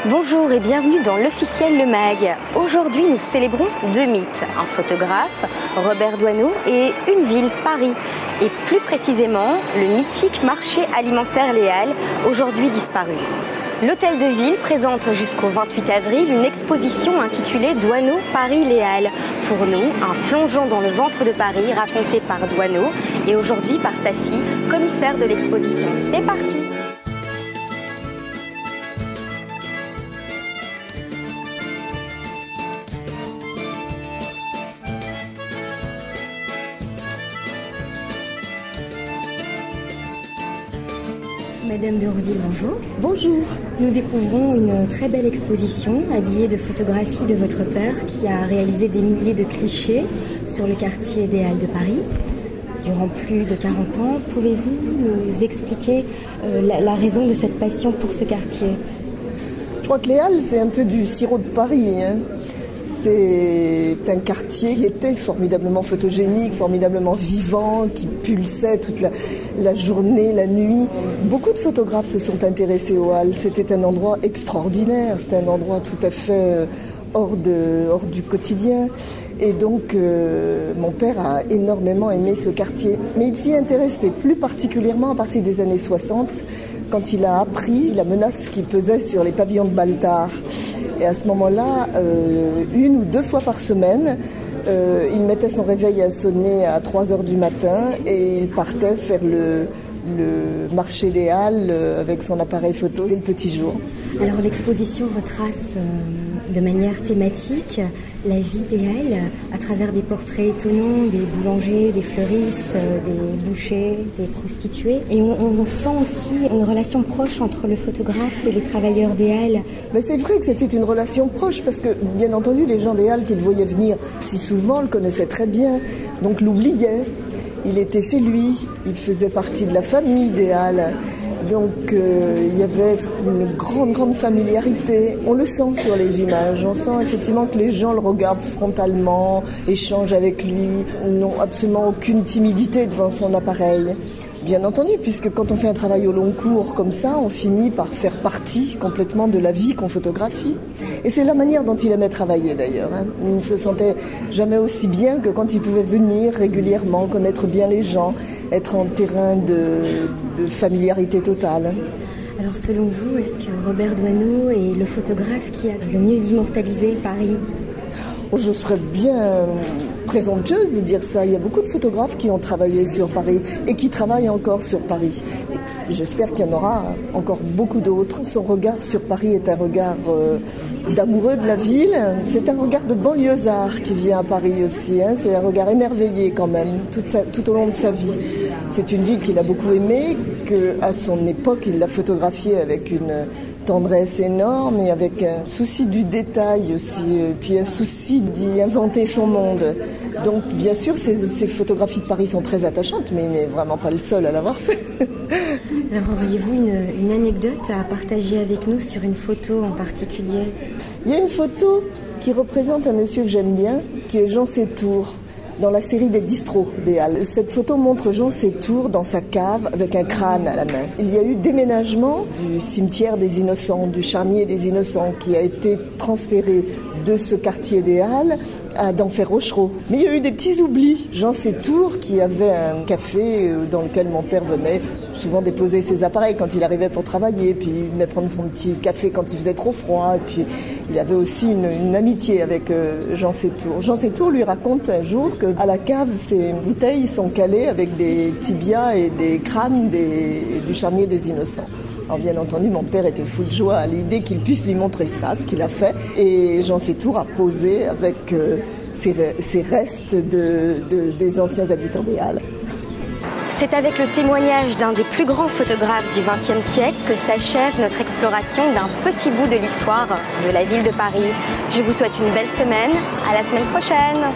Bonjour et bienvenue dans l'officiel Le Mag. Aujourd'hui, nous célébrons deux mythes, un photographe, Robert Doisneau, et une ville, Paris. Et plus précisément, le mythique marché alimentaire Les Halles, aujourd'hui disparu. L'hôtel de ville présente jusqu'au 28 avril une exposition intitulée Doisneau, Paris, Les Halles. Pour nous, un plongeon dans le ventre de Paris raconté par Doisneau et aujourd'hui par sa fille, commissaire de l'exposition. C'est parti! Madame de Roudil, bonjour. Bonjour. Nous découvrons une très belle exposition habillée de photographies de votre père qui a réalisé des milliers de clichés sur le quartier des Halles de Paris. Durant plus de 40 ans, pouvez-vous nous expliquer la raison de cette passion pour ce quartier? Je crois que les Halles, c'est un peu du sirop de Paris, hein. C'est un quartier qui était formidablement photogénique, formidablement vivant, qui pulsait toute la journée, la nuit. Beaucoup de photographes se sont intéressés aux Halles. C'était un endroit extraordinaire, c'était un endroit tout à fait hors du quotidien. Et donc, mon père a énormément aimé ce quartier. Mais il s'y intéressait plus particulièrement à partir des années 60, quand il a appris la menace qui pesait sur les pavillons de Baltard. Et à ce moment-là, une ou deux fois par semaine, il mettait son réveil à sonner à 3 heures du matin et il partait faire le marché des Halles avec son appareil photo dès le petit jour. Alors l'exposition retrace de manière thématique la vie des Halles à travers des portraits étonnants des boulangers, des fleuristes, des bouchers, des prostituées. Et on sent aussi une relation proche entre le photographe et les travailleurs des Halles. Ben c'est vrai que c'était une relation proche parce que, bien entendu, les gens des Halles qui le voyaient venir si souvent le connaissaient très bien, donc l'oubliaient. Il était chez lui, il faisait partie de la famille des Halles. Donc il y avait une grande familiarité. On le sent sur les images. On sent effectivement que les gens le regardent frontalement, échangent avec lui, n'ont absolument aucune timidité devant son appareil. Bien entendu, puisque quand on fait un travail au long cours comme ça, on finit par faire partie complètement de la vie qu'on photographie. Et c'est la manière dont il aimait travailler d'ailleurs, hein. Il ne se sentait jamais aussi bien que quand il pouvait venir régulièrement, connaître bien les gens, être en terrain de familiarité totale. Alors selon vous, est-ce que Robert Doisneau est le photographe qui a le mieux immortalisé Paris ? Oh, je serais bien présomptueuse de dire ça. Il y a beaucoup de photographes qui ont travaillé sur Paris et qui travaillent encore sur Paris. Et j'espère qu'il y en aura encore beaucoup d'autres. Son regard sur Paris est un regard d'amoureux de la ville. C'est un regard de banlieusard qui vient à Paris aussi, hein. C'est un regard émerveillé quand même, tout au long de sa vie. C'est une ville qu'il a beaucoup aimée, qu'à son époque, il l'a photographiée avec une tendresse énorme et avec un souci du détail aussi, puis un souci d'y inventer son monde. Donc bien sûr, ces photographies de Paris sont très attachantes, mais il n'est vraiment pas le seul à l'avoir fait. Alors auriez-vous une anecdote à partager avec nous sur une photo en particulier? Il y a une photo qui représente un monsieur que j'aime bien, qui est Jean Sétour, dans la série des bistrots des Halles. Cette photo montre Jean Sétour dans sa cave avec un crâne à la main. Il y a eu déménagement du cimetière des Innocents, du charnier des Innocents, qui a été transféré de ce quartier des Halles à d'Enfer Rochereau. Mais il y a eu des petits oublis. Jean Sétour, qui avait un café dans lequel mon père venait souvent déposer ses appareils quand il arrivait pour travailler, puis il venait prendre son petit café quand il faisait trop froid, et puis il avait aussi une amitié avec Jean Sétour. Jean Sétour lui raconte un jour qu'à la cave, ses bouteilles sont calées avec des tibias et des crânes du charnier des Innocents. Alors bien entendu, mon père était fou de joie à l'idée qu'il puisse lui montrer ça, ce qu'il a fait. Et Jean Sétour a posé avec ces restes des anciens habitants des Halles. C'est avec le témoignage d'un des plus grands photographes du XXe siècle que s'achève notre exploration d'un petit bout de l'histoire de la ville de Paris. Je vous souhaite une belle semaine, à la semaine prochaine.